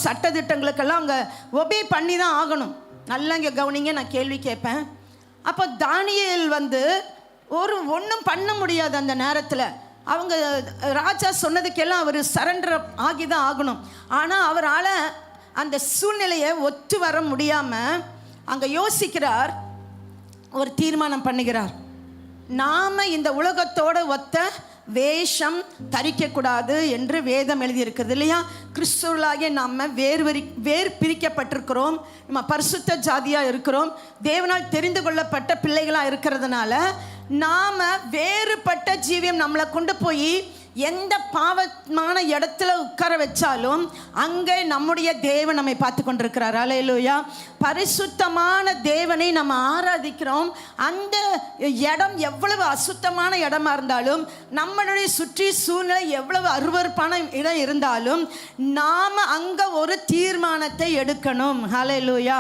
சட்டதிட்டங்களுக்கெல்லாம் அவங்க ஒபே பண்ணி தான் ஆகணும். நல்லா இங்கே கவனிங்க, நான் கேள்வி கேட்பேன். அப்போ தானியேல் ஒன்றும் பண்ண முடியாது அந்த நேரத்தில். அவங்க ராஜா சொன்னதுக்கெல்லாம் அவர் சரண்டர் ஆகி தான் ஆகணும். ஆனால் அவரால் அந்த சூழ்நிலையை ஒத்து வர முடியாமல் அங்கே யோசிக்கிறார், ஒரு தீர்மானம் பண்ணுகிறார். நாம் இந்த உலகத்தோடு ஒத்த வேஷம் தரிக்கக்கூடாது என்று வேதம் எழுதியிருக்கிறது இல்லையா? கிறிஸ்துவர்களாகிய நம்ம வேறு பிரிக்கப்பட்டிருக்கிறோம். நம்ம பரிசுத்த ஜாதியாக இருக்கிறோம். தேவனால் தெரிந்து கொள்ளப்பட்ட பிள்ளைகளாக இருக்கிறதுனால நாம் வேறுபட்ட ஜீவியம் நம்மளை கொண்டு போய் எந்த பாவமான இடத்துல உட்கார வச்சாலும் அங்கே நம்முடைய தேவன் நம்மை பார்த்து கொண்டிருக்கிறார். அல்லேலூயா. பரிசுத்தமான தேவனை நம்ம ஆராதிக்கிறோம். அந்த இடம் எவ்வளவு அசுத்தமான இடமா இருந்தாலும், நம்மளுடைய சுற்றி சூழ்நிலை எவ்வளவு அருவருப்பான இடம் இருந்தாலும், நாம் அங்கே ஒரு தீர்மானத்தை எடுக்கணும். அல்லேலூயா.